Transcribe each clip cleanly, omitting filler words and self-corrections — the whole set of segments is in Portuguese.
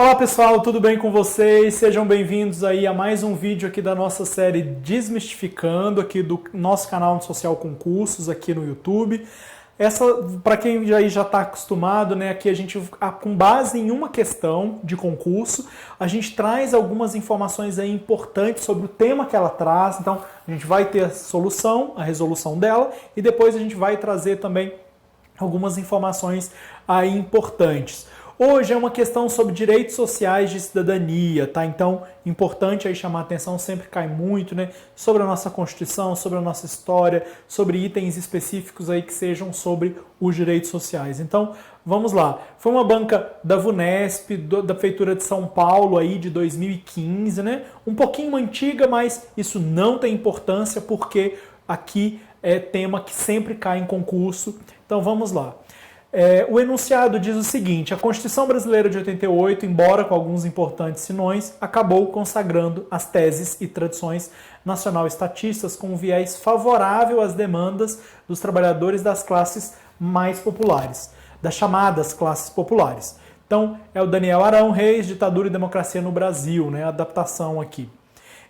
Olá pessoal, tudo bem com vocês? Sejam bem-vindos aí a mais um vídeo aqui da nossa série Desmistificando, aqui do nosso canal de Social Concursos aqui no YouTube. Essa, para quem já está acostumado, né, aqui a gente, com base em uma questão de concurso, a gente traz algumas informações aí importantes sobre o tema que ela traz. Então, a gente vai ter a solução, a resolução dela, e depois a gente vai trazer também algumas informações aí importantes. Hoje é uma questão sobre direitos sociais de cidadania, tá? Então, importante aí chamar a atenção, sempre cai muito, né? Sobre a nossa Constituição, sobre a nossa história, sobre itens específicos aí que sejam sobre os direitos sociais. Então, vamos lá. Foi uma banca da VUNESP, da Prefeitura de São Paulo aí de 2015, né? Um pouquinho antiga, mas isso não tem importância porque aqui é tema que sempre cai em concurso. Então, vamos lá. O enunciado diz o seguinte: a Constituição Brasileira de 88, embora com alguns importantes senões, acabou consagrando as teses e tradições nacional-estatistas com um viés favorável às demandas dos trabalhadores das classes mais populares, das chamadas classes populares. Então, é o Daniel Arão Reis, Ditadura e Democracia no Brasil, né? A adaptação aqui.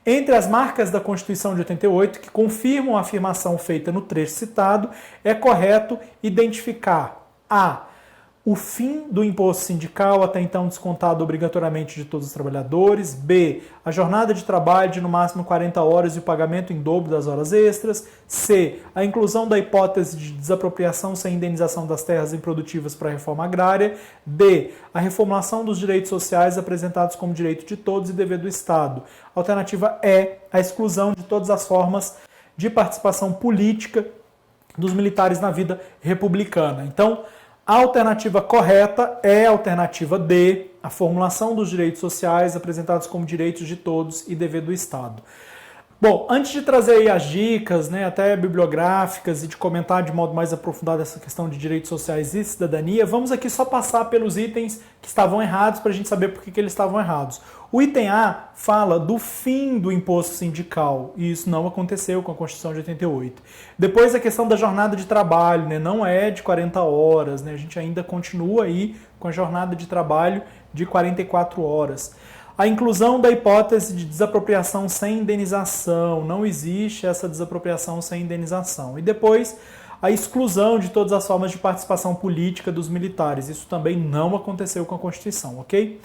Entre as marcas da Constituição de 88, que confirmam a afirmação feita no trecho citado, é correto identificar A. O fim do imposto sindical, até então descontado obrigatoriamente de todos os trabalhadores. B. A jornada de trabalho de no máximo 40 horas e o pagamento em dobro das horas extras. C. A inclusão da hipótese de desapropriação sem indenização das terras improdutivas para a reforma agrária. D. A reformulação dos direitos sociais apresentados como direito de todos e dever do Estado. Alternativa E. A exclusão de todas as formas de participação política dos militares na vida republicana. Então, a alternativa correta é a alternativa D, a formulação dos direitos sociais apresentados como direitos de todos e dever do Estado. Bom, antes de trazer aí as dicas, né, até bibliográficas e de comentar de modo mais aprofundado essa questão de direitos sociais e cidadania, vamos aqui só passar pelos itens que estavam errados para a gente saber por que eles estavam errados. O item A fala do fim do imposto sindical, e isso não aconteceu com a Constituição de 88. Depois a questão da jornada de trabalho, né, não é de 40 horas, né, a gente ainda continua aí com a jornada de trabalho de 44 horas. A inclusão da hipótese de desapropriação sem indenização, não existe essa desapropriação sem indenização. E depois, a exclusão de todas as formas de participação política dos militares, isso também não aconteceu com a Constituição, ok?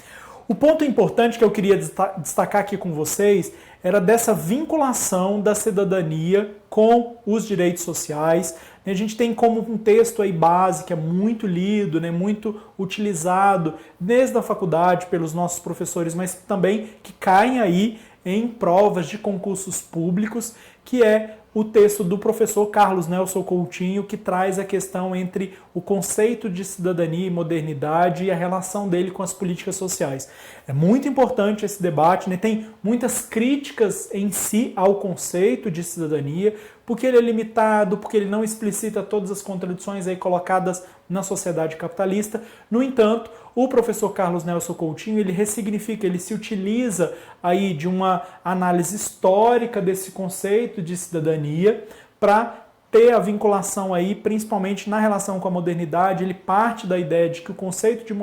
O ponto importante que eu queria destacar aqui com vocês era dessa vinculação da cidadania com os direitos sociais. A gente tem como um texto aí base que é muito lido, né, muito utilizado desde a faculdade pelos nossos professores, mas também que caem aí em provas de concursos públicos, que é o texto do professor Carlos Nelson Coutinho, que traz a questão entre o conceito de cidadania e modernidade e a relação dele com as políticas sociais. É muito importante esse debate, né? Tem muitas críticas em si ao conceito de cidadania, porque ele é limitado, porque ele não explicita todas as contradições aí colocadas na sociedade capitalista. No entanto, o professor Carlos Nelson Coutinho, ele ressignifica, ele se utiliza aí de uma análise histórica desse conceito de cidadania para ter a vinculação aí, principalmente na relação com a modernidade. Ele parte da ideia de que o conceito de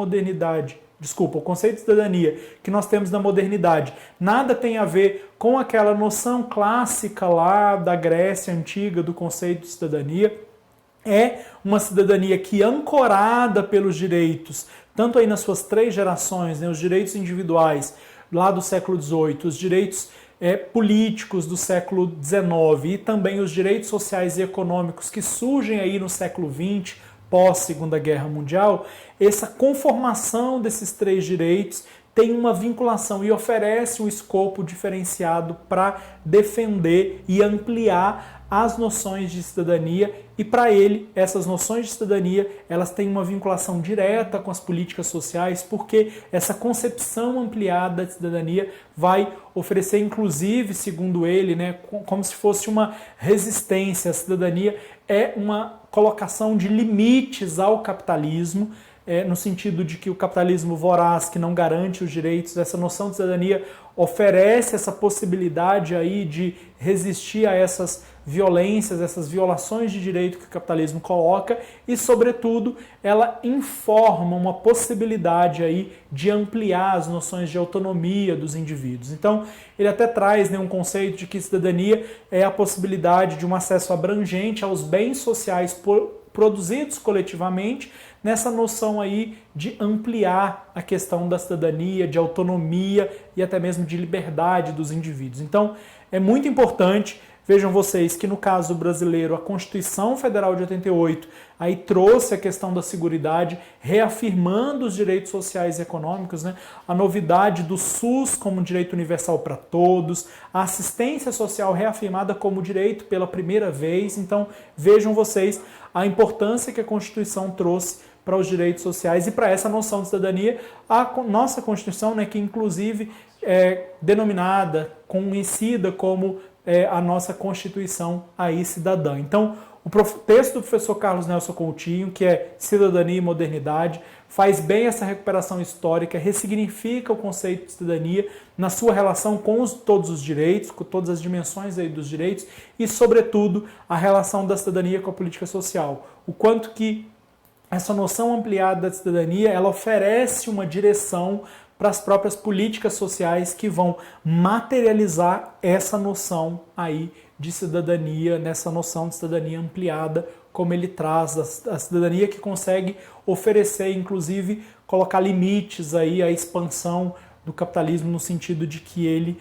o conceito de cidadania que nós temos na modernidade nada tem a ver com aquela noção clássica lá da Grécia Antiga do conceito de cidadania. É uma cidadania que, ancorada pelos direitos, tanto aí nas suas três gerações, né, os direitos individuais lá do século XVIII, os direitos políticos do século XIX e também os direitos sociais e econômicos que surgem aí no século XX, pós-Segunda Guerra Mundial, essa conformação desses três direitos tem uma vinculação e oferece um escopo diferenciado para defender e ampliar as noções de cidadania, e para ele, essas noções de cidadania, elas têm uma vinculação direta com as políticas sociais, porque essa concepção ampliada de cidadania vai oferecer, inclusive, segundo ele, né, como se fosse uma resistência. A cidadania é uma colocação de limites ao capitalismo, no sentido de que o capitalismo voraz, que não garante os direitos, essa noção de cidadania oferece essa possibilidade aí de resistir a essas violências, essas violações de direito que o capitalismo coloca e, sobretudo, ela informa uma possibilidade aí de ampliar as noções de autonomia dos indivíduos. Então, ele até traz, né, um conceito de que cidadania é a possibilidade de um acesso abrangente aos bens sociais produzidos coletivamente, nessa noção aí de ampliar a questão da cidadania, de autonomia e até mesmo de liberdade dos indivíduos. Então, é muito importante, vejam vocês, que no caso brasileiro, a Constituição Federal de 88 aí trouxe a questão da seguridade, reafirmando os direitos sociais e econômicos, né? A novidade do SUS como direito universal para todos, a assistência social reafirmada como direito pela primeira vez. Então, vejam vocês a importância que a Constituição trouxe para os direitos sociais e para essa noção de cidadania. A nossa Constituição, né, que inclusive é denominada, conhecida como a nossa Constituição aí cidadã. Então, o texto do professor Carlos Nelson Coutinho, que é Cidadania e Modernidade, faz bem essa recuperação histórica, ressignifica o conceito de cidadania na sua relação com todos os direitos, com todas as dimensões aí dos direitos e, sobretudo, a relação da cidadania com a política social. O quanto que essa noção ampliada da cidadania, ela oferece uma direção para as próprias políticas sociais que vão materializar essa noção aí de cidadania, nessa noção de cidadania ampliada, como ele traz, a cidadania que consegue oferecer, inclusive, colocar limites aí à expansão do capitalismo, no sentido de que ele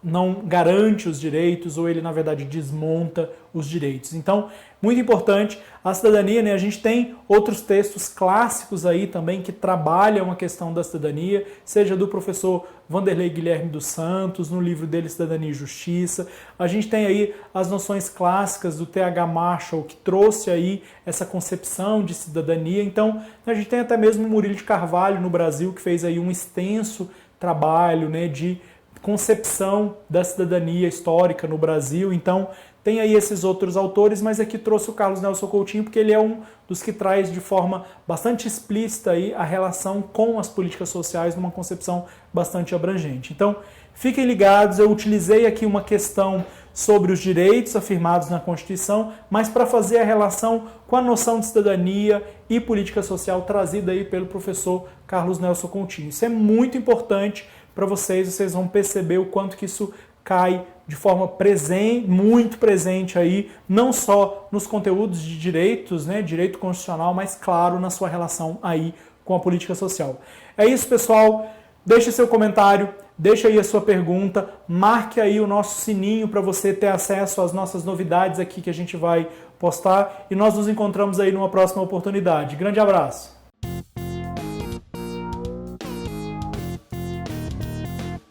não garante os direitos ou ele, na verdade, desmonta os direitos. Então, muito importante, a cidadania, né? A gente tem outros textos clássicos aí também que trabalham a questão da cidadania, seja do professor Vanderlei Guilherme dos Santos, no livro dele Cidadania e Justiça. A gente tem aí as noções clássicas do T.H. Marshall, que trouxe aí essa concepção de cidadania. Então, a gente tem até mesmo o Murilo de Carvalho no Brasil, que fez aí um extenso trabalho, né, de concepção da cidadania histórica no Brasil. Então, tem aí esses outros autores, mas aqui trouxe o Carlos Nelson Coutinho porque ele é um dos que traz de forma bastante explícita aí a relação com as políticas sociais numa concepção bastante abrangente. Então, fiquem ligados, eu utilizei aqui uma questão sobre os direitos afirmados na Constituição, mas para fazer a relação com a noção de cidadania e política social trazida aí pelo professor Carlos Nelson Coutinho. Isso é muito importante para vocês vão perceber o quanto que isso cai de forma presente, muito presente aí, não só nos conteúdos de direitos, né, direito constitucional, mas claro, na sua relação aí com a política social. É isso, pessoal. Deixe seu comentário, deixe aí a sua pergunta, marque aí o nosso sininho para você ter acesso às nossas novidades aqui que a gente vai postar e nós nos encontramos aí numa próxima oportunidade. Grande abraço!